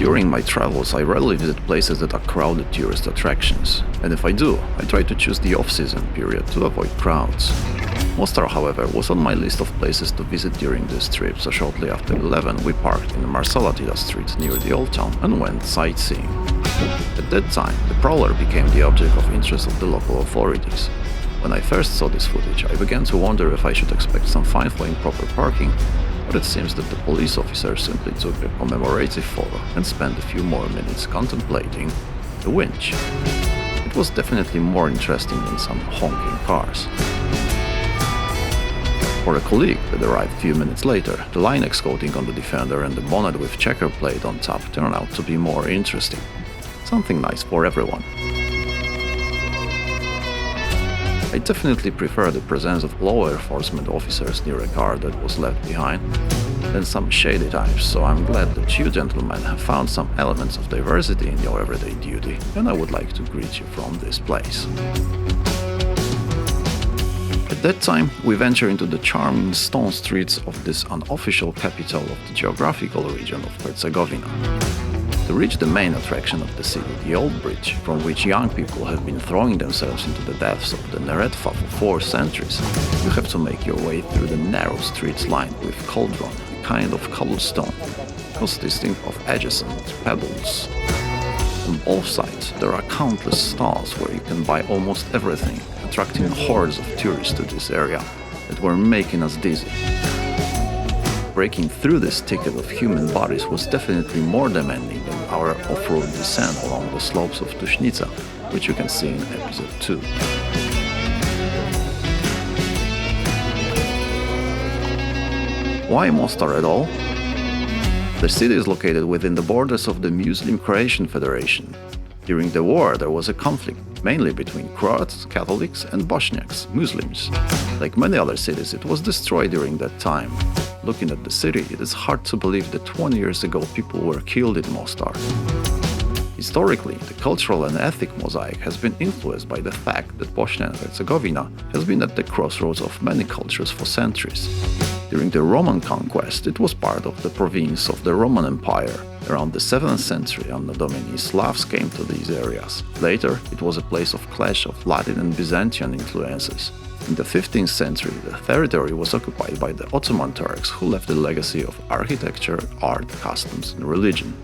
During my travels, I rarely visit places that are crowded tourist attractions, and if I do, I try to choose the off-season period to avoid crowds. Mostar, however, was on my list of places to visit during this trip, so shortly after 11 we parked in Marsalatida Street near the Old Town and went sightseeing. At that time, the Prowler became the object of interest of the local authorities. When I first saw this footage, I began to wonder if I should expect some fine for improper parking, but it seems that the police officer simply took a commemorative photo and spent a few more minutes contemplating the winch. It was definitely more interesting than some honking cars. For a colleague that arrived a few minutes later, the Line-X coating on the Defender and the bonnet with checker plate on top turned out to be more interesting. Something nice for everyone. I definitely prefer the presence of law enforcement officers near a car that was left behind than some shady types, so I'm glad that you gentlemen have found some elements of diversity in your everyday duty, and I would like to greet you from this place. At that time, we venture into the charming stone streets of this unofficial capital of the geographical region of Herzegovina. To reach the main attraction of the city, the Old Bridge, from which young people have been throwing themselves into the depths of the Neretva for 4 centuries, you have to make your way through the narrow streets lined with cauldron, a kind of cobblestone, consisting of adjacent pebbles. On both sides, there are countless stalls where you can buy almost everything, attracting hordes of tourists to this area that were making us dizzy. Breaking through this thicket of human bodies was definitely more demanding than our off-road descent along the slopes of Tushnica, which you can see in episode 2. Why Mostar at all? The city is located within the borders of the Muslim Croatian Federation. During the war, there was a conflict, mainly between Croats, Catholics, and Bosniaks, Muslims. Like many other cities, it was destroyed during that time. Looking at the city, it is hard to believe that 20 years ago people were killed in Mostar. Historically, the cultural and ethnic mosaic has been influenced by the fact that Bosnia and Herzegovina has been at the crossroads of many cultures for centuries. During the Roman conquest, it was part of the province of the Roman Empire. Around the 7th century, Anno Domini, Slavs came to these areas. Later, it was a place of clash of Latin and Byzantine influences. In the 15th century, the territory was occupied by the Ottoman Turks, who left a legacy of architecture, art, customs, and religion.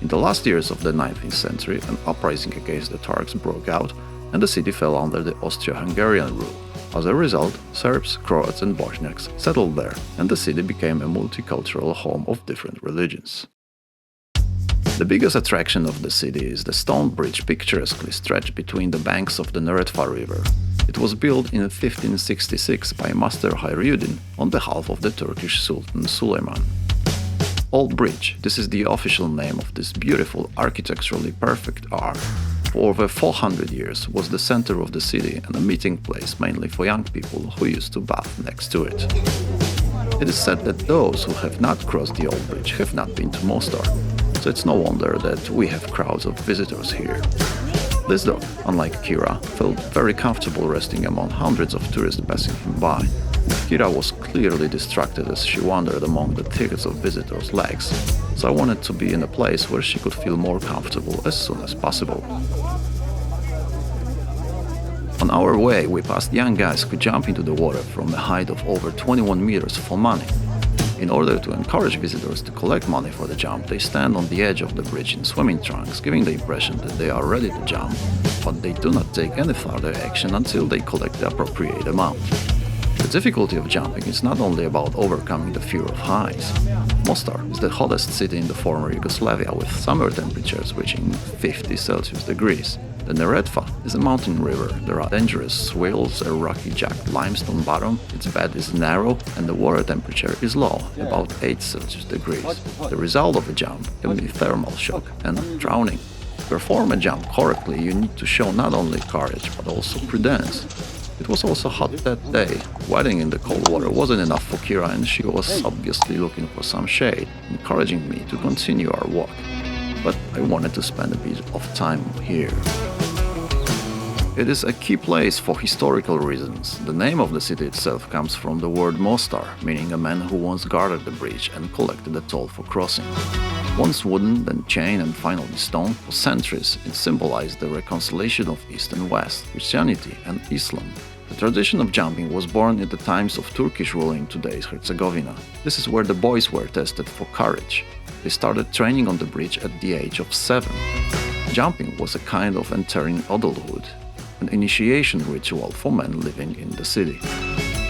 In the last years of the 19th century, an uprising against the Turks broke out, and the city fell under the Austro-Hungarian rule. As a result, Serbs, Croats, and Bosniaks settled there, and the city became a multicultural home of different religions. The biggest attraction of the city is the stone bridge picturesquely stretched between the banks of the Neretva River. It was built in 1566 by Master Hayriuddin on behalf of the Turkish Sultan Suleiman. Old Bridge, this is the official name of this beautiful, architecturally perfect arch, for over 400 years was the center of the city and a meeting place mainly for young people who used to bath next to it. It is said that those who have not crossed the Old Bridge have not been to Mostar, so it's no wonder that we have crowds of visitors here. This dog, unlike Kira, felt very comfortable resting among hundreds of tourists passing him by. Kira was clearly distracted as she wandered among the thickets of visitors' legs, so I wanted to be in a place where she could feel more comfortable as soon as possible. On our way, we passed young guys who jump into the water from a height of over 21 meters for money. In order to encourage visitors to collect money for the jump, they stand on the edge of the bridge in swimming trunks, giving the impression that they are ready to jump, but they do not take any further action until they collect the appropriate amount. The difficulty of jumping is not only about overcoming the fear of heights. Mostar is the hottest city in the former Yugoslavia, with summer temperatures reaching 50 Celsius degrees. The Neretva is a mountain river. There are dangerous swells, a rocky jagged limestone bottom, its bed is narrow, and the water temperature is low, about 8 Celsius degrees. The result of a jump can be thermal shock and drowning. To perform a jump correctly, you need to show not only courage but also prudence. It was also hot that day. Wading in the cold water wasn't enough for Kira, and she was obviously looking for some shade, encouraging me to continue our walk. But I wanted to spend a bit of time here. It is a key place for historical reasons. The name of the city itself comes from the word Mostar, meaning a man who once guarded the bridge and collected a toll for crossing. Once wooden, then chain and finally stone, for centuries it symbolized the reconciliation of East and West, Christianity and Islam. The tradition of jumping was born in the times of Turkish rule in today's Herzegovina. This is where the boys were tested for courage. They started training on the bridge at the age of 7. Jumping was a kind of entering adulthood, an initiation ritual for men living in the city.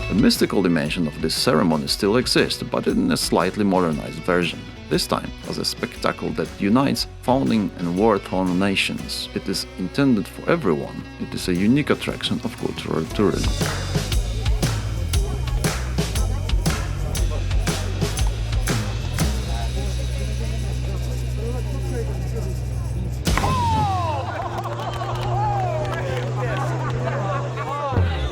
The mystical dimension of this ceremony still exists, but in a slightly modernized version. This time as a spectacle that unites founding and war-torn nations. It is intended for everyone. It is a unique attraction of cultural tourism.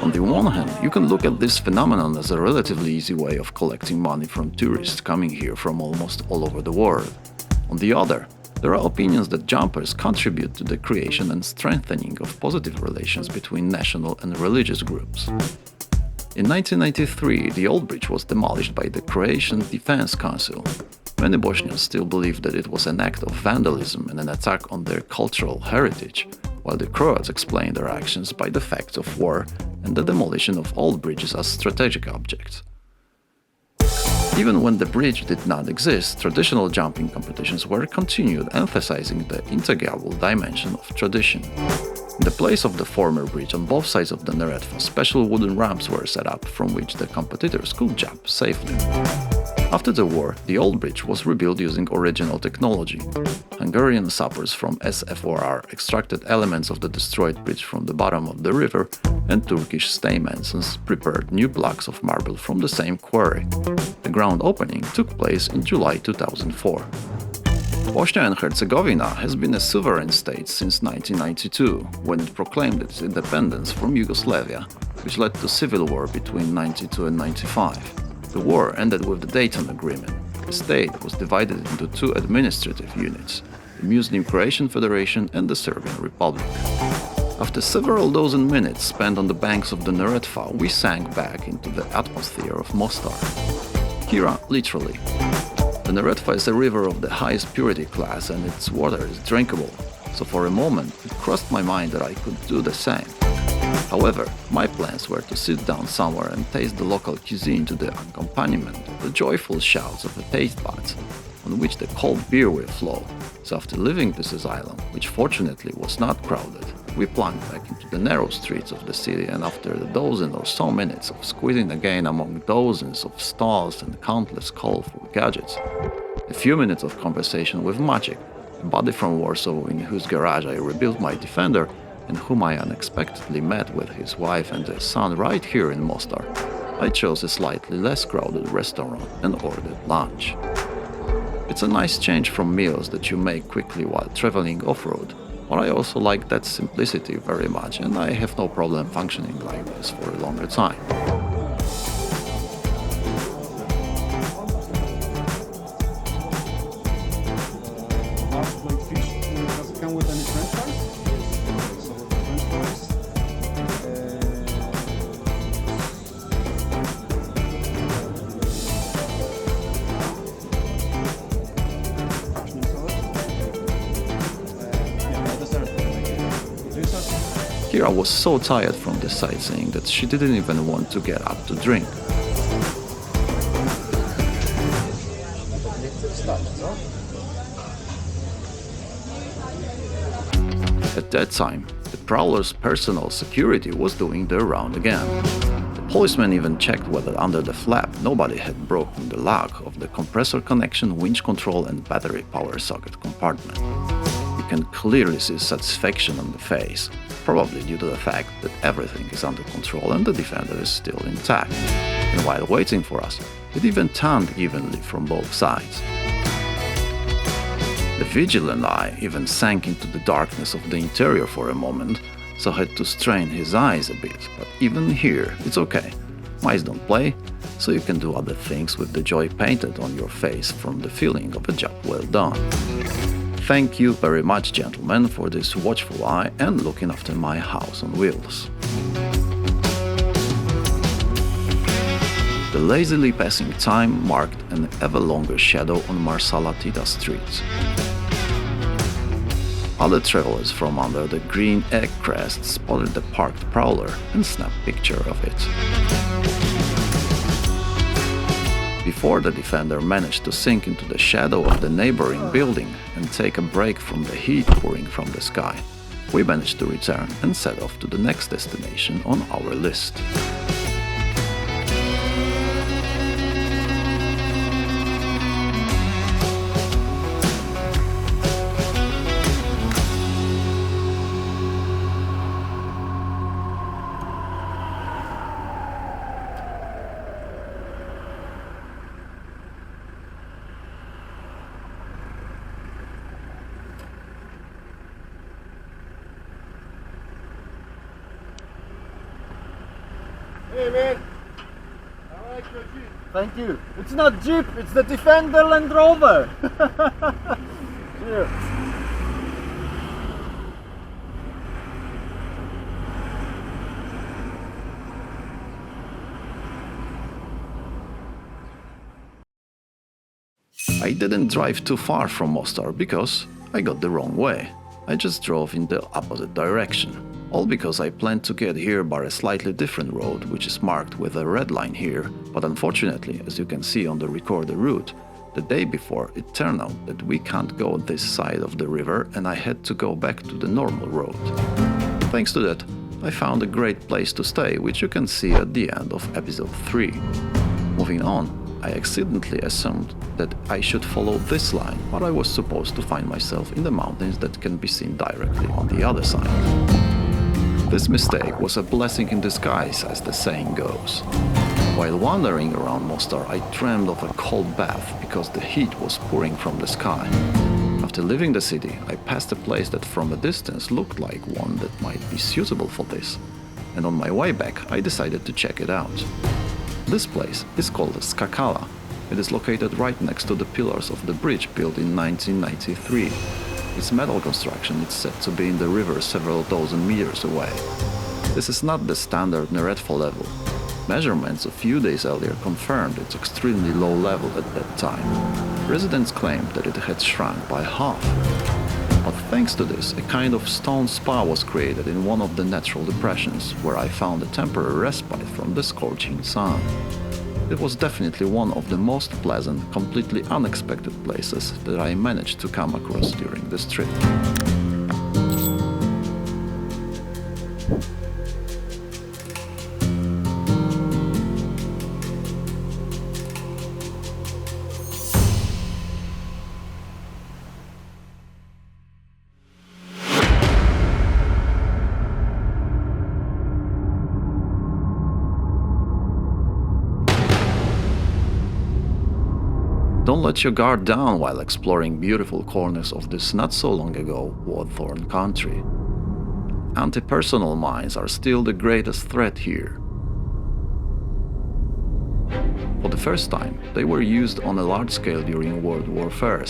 On the one hand, you can look at this phenomenon as a relatively easy way of collecting money from tourists coming here from almost all over the world. On the other, there are opinions that jumpers contribute to the creation and strengthening of positive relations between national and religious groups. In 1993, the old bridge was demolished by the Croatian Defense Council. Many Bosnians still believe that it was an act of vandalism and an attack on their cultural heritage, while the Croats explain their actions by the facts of war and the demolition of old bridges as strategic objects. Even when the bridge did not exist, traditional jumping competitions were continued, emphasizing the integral dimension of tradition. In the place of the former bridge on both sides of the Neretva, special wooden ramps were set up from which the competitors could jump safely. After the war, the old bridge was rebuilt using original technology. Hungarian sappers from SFOR extracted elements of the destroyed bridge from the bottom of the river, and Turkish staymasons prepared new blocks of marble from the same quarry. The ground opening took place in July 2004. Bosnia and Herzegovina has been a sovereign state since 1992, when it proclaimed its independence from Yugoslavia, which led to civil war between 1992 and 1995. The war ended with the Dayton Agreement. The state was divided into two administrative units, the Muslim Croatian Federation and the Serbian Republic. After several dozen minutes spent on the banks of the Neretva, we sank back into the atmosphere of Mostar. Kira, literally. The Neretva is a river of the highest purity class and its water is drinkable, so for a moment it crossed my mind that I could do the same. However, my plans were to sit down somewhere and taste the local cuisine to the accompaniment of the joyful shouts of the taste buds, on which the cold beer will flow. So after leaving this asylum, which fortunately was not crowded, we plunged back into the narrow streets of the city, and after a dozen or so minutes of squeezing again among dozens of stalls and countless colorful gadgets, a few minutes of conversation with Maciek, a buddy from Warsaw in whose garage I rebuilt my Defender, and whom I unexpectedly met with his wife and their son right here in Mostar, I chose a slightly less crowded restaurant and ordered lunch. It's a nice change from meals that you make quickly while traveling off-road, but I also like that simplicity very much, and I have no problem functioning like this for a longer time. Kira was so tired from the sightseeing that she didn't even want to get up to drink. At that time, the prowler's personal security was doing their round again. The policeman even checked whether under the flap nobody had broken the lock of the compressor connection, winch control and battery power socket compartment. You can clearly see satisfaction on the face, probably due to the fact that everything is under control and the Defender is still intact. And while waiting for us, it even turned evenly from both sides. The vigilant eye even sank into the darkness of the interior for a moment, so had to strain his eyes a bit, but even here it's okay. Mice don't play, so you can do other things with the joy painted on your face from the feeling of a job well done. Thank you very much, gentlemen, for this watchful eye and looking after my house on wheels. The lazily passing time marked an ever longer shadow on Marsala Tita streets. Other travelers from under the green egg crest spotted the parked prowler and snapped a picture of it. Before the defender managed to sink into the shadow of the neighboring building and take a break from the heat pouring from the sky, we managed to return and set off to the next destination on our list. Hey man, I like your Jeep. Thank you. It's not Jeep, it's the Defender Land Rover. Cheers. I didn't drive too far from Mostar because I got the wrong way. I just drove in the opposite direction. All because I planned to get here by a slightly different road, which is marked with a red line here, but unfortunately, as you can see on the recorded route, the day before it turned out that we can't go this side of the river and I had to go back to the normal road. Thanks to that, I found a great place to stay, which you can see at the end of episode 3. Moving on, I accidentally assumed that I should follow this line, but I was supposed to find myself in the mountains that can be seen directly on the other side. This mistake was a blessing in disguise, as the saying goes. While wandering around Mostar, I dreamed of a cold bath because the heat was pouring from the sky. After leaving the city, I passed a place that from a distance looked like one that might be suitable for this, and on my way back I decided to check it out. This place is called Skakala. It is located right next to the pillars of the bridge built in 1993. Its metal construction is said to be in the river several dozen meters away. This is not the standard Neretva level. Measurements a few days earlier confirmed its extremely low level at that time. Residents claimed that it had shrunk by half. But thanks to this, a kind of stone spa was created in one of the natural depressions, where I found a temporary respite from the scorching sun. It was definitely one of the most pleasant, completely unexpected places that I managed to come across during this trip. Don't let your guard down while exploring beautiful corners of this not so long ago war-torn country. Anti-personnel mines are still the greatest threat here. For the first time, they were used on a large scale during World War I.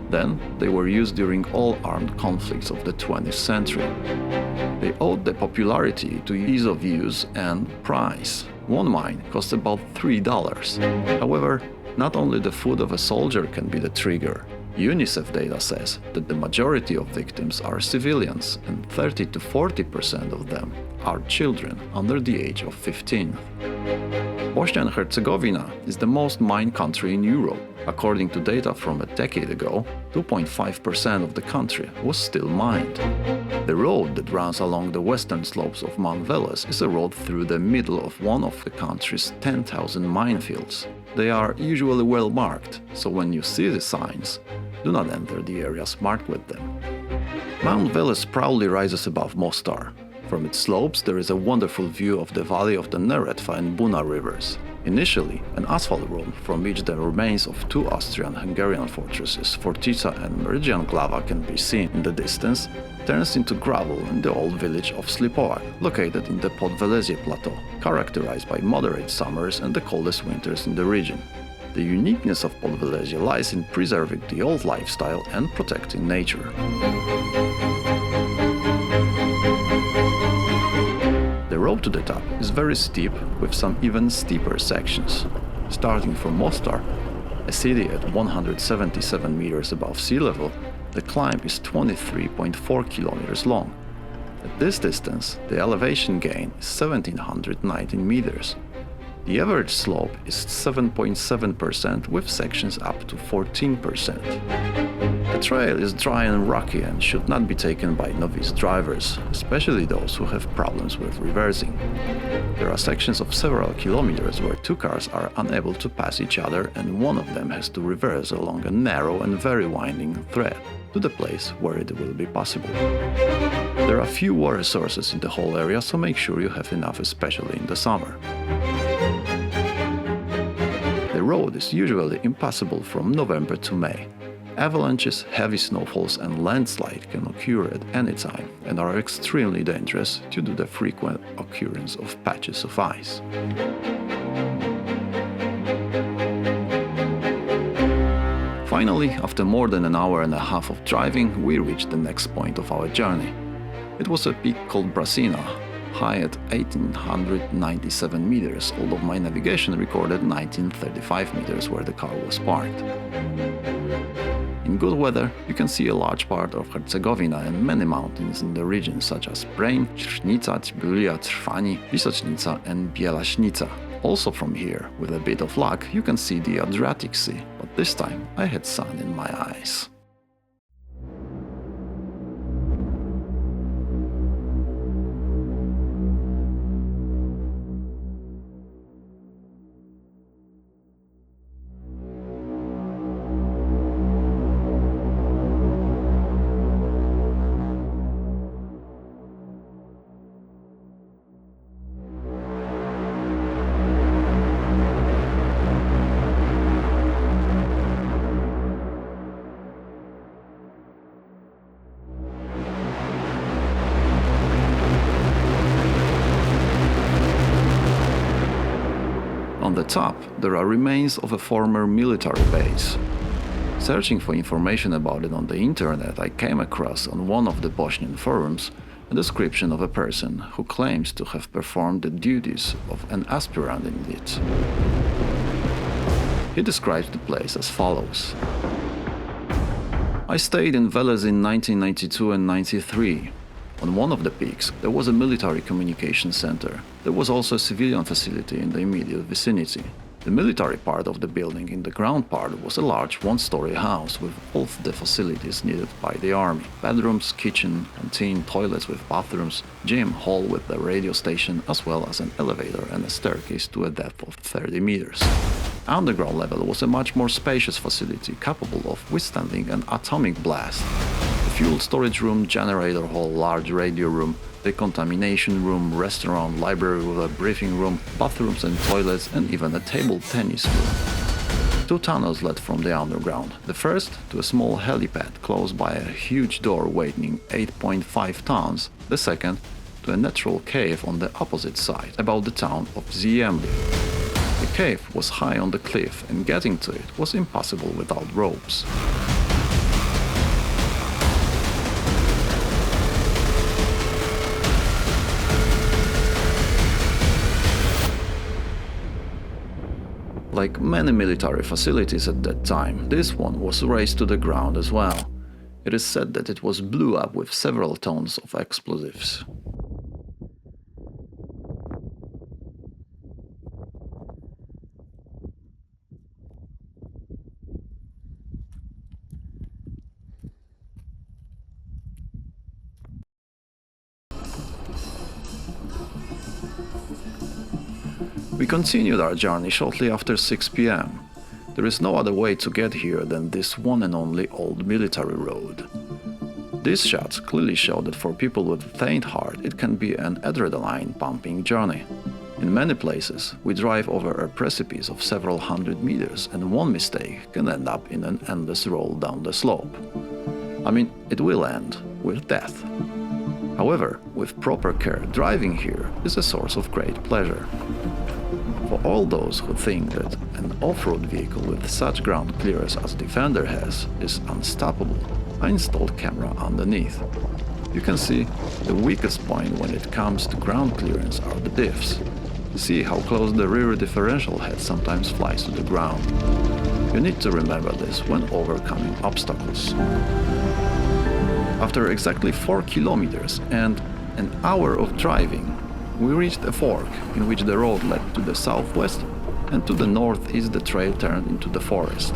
Then, they were used during all armed conflicts of the 20th century. They owed their popularity to ease of use and price. One mine cost about $3. However, not only the food of a soldier can be the trigger. UNICEF data says that the majority of victims are civilians and 30 to 40% of them are children under the age of 15. Bosnia and Herzegovina is the most mined country in Europe. According to data from a decade ago, 2.5% of the country was still mined. The road that runs along the western slopes of Mount Veles is a road through the middle of one of the country's 10,000 minefields. They are usually well marked, so when you see the signs, do not enter the areas marked with them. Mount Veles proudly rises above Mostar. From its slopes there is a wonderful view of the valley of the Neretva and Buna rivers. Initially, an asphalt road from which the remains of two Austrian-Hungarian fortresses, Fortica and Meridian Glava, can be seen in the distance, turns into gravel in the old village of Slipovac, located in the Podvelezje plateau, characterized by moderate summers and the coldest winters in the region. The uniqueness of Podwelezie lies in preserving the old lifestyle and protecting nature. The road to the top is very steep, with some even steeper sections. Starting from Mostar, a city at 177 meters above sea level, the climb is 23.4 kilometers long. At this distance, the elevation gain is 1719 meters. The average slope is 7.7% with sections up to 14%. The trail is dry and rocky and should not be taken by novice drivers, especially those who have problems with reversing. There are sections of several kilometers where two cars are unable to pass each other and one of them has to reverse along a narrow and very winding thread to the place where it will be possible. There are few water sources in the whole area, so make sure you have enough, especially in the summer. The road is usually impassable from November to May. Avalanches, heavy snowfalls and landslide can occur at any time and are extremely dangerous due to the frequent occurrence of patches of ice. Finally, after more than an hour and a half of driving, we reached the next point of our journey. It was a peak called Brasina, high at 1897 meters, although my navigation recorded 1935 meters where the car was parked. In good weather, you can see a large part of Herzegovina and many mountains in the region such as Brain, Trznica, Tbilia, Trwani, Wisocznica and Bielaśnica. Also from here, with a bit of luck, you can see the Adriatic Sea, but this time I had sun in my eyes. On the top, there are remains of a former military base. Searching for information about it on the internet, I came across on one of the Bosnian forums a description of a person who claims to have performed the duties of an aspirant in it. He describes the place as follows. I stayed in Velez in 1992 and 93. On one of the peaks, there was a military communication center. There was also a civilian facility in the immediate vicinity. The military part of the building in the ground part was a large one-story house with all the facilities needed by the army. Bedrooms, kitchen, canteen, toilets with bathrooms, gym, hall with the radio station, as well as an elevator and a staircase to a depth of 30 meters. Underground level was a much more spacious facility capable of withstanding an atomic blast. Fuel storage room, generator hall, large radio room, decontamination room, restaurant, library with a briefing room, bathrooms and toilets, and even a table tennis room. Two tunnels led from the underground. The first to a small helipad close by a huge door weighing 8.5 tons. The second to a natural cave on the opposite side, about the town of Ziemli. The cave was high on the cliff and getting to it was impossible without ropes. Like many military facilities at that time, this one was razed to the ground as well. It is said that it was blew up with several tons of explosives. We continued our journey shortly after 6 p.m. There is no other way to get here than this one and only old military road. These shots clearly show that for people with a faint heart it can be an adrenaline-pumping journey. In many places, we drive over a precipice of several hundred meters and one mistake can end up in an endless roll down the slope. I mean, it will end with death. However, with proper care, driving here is a source of great pleasure. For For all those who think that an off-road vehicle with such ground clearance as Defender has is unstoppable, I installed camera underneath. You can see the weakest point when it comes to ground clearance are the diffs. See how close the rear differential head sometimes flies to the ground. You need to remember this when overcoming obstacles. After exactly 4 kilometers and an hour of driving, we reached a fork in which the road led to the southwest, and to the northeast the trail turned into the forest.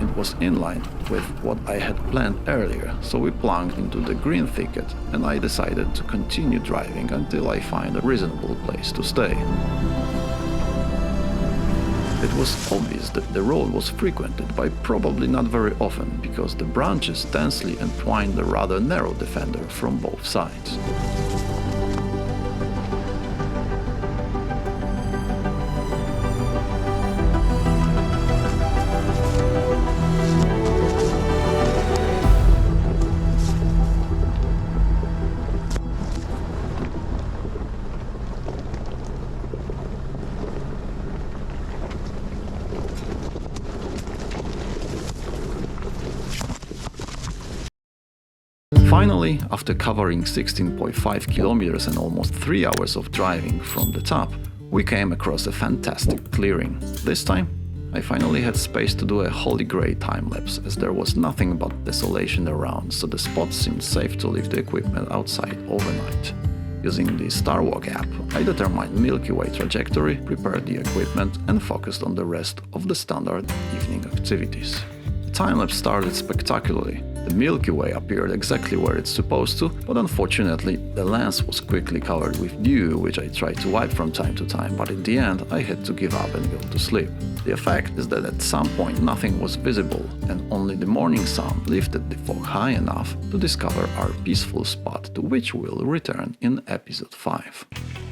It was in line with what I had planned earlier, so we plunged into the green thicket and I decided to continue driving until I find a reasonable place to stay. It was obvious that the road was frequented by probably not very often because the branches densely entwined the rather narrow Defender from both sides. Finally, after covering 16.5 kilometers and almost 3 hours of driving from the top, we came across a fantastic clearing. This time, I finally had space to do a holy grey time-lapse, as there was nothing but desolation around, so the spot seemed safe to leave the equipment outside overnight. Using the Starwalk app, I determined Milky Way trajectory, prepared the equipment and focused on the rest of the standard evening activities. The time-lapse started spectacularly. The Milky Way appeared exactly where it's supposed to, but unfortunately the lens was quickly covered with dew, which I tried to wipe from time to time, but in the end I had to give up and go to sleep. The effect is that at some point nothing was visible, and only the morning sun lifted the fog high enough to discover our peaceful spot, to which we'll return in episode 5.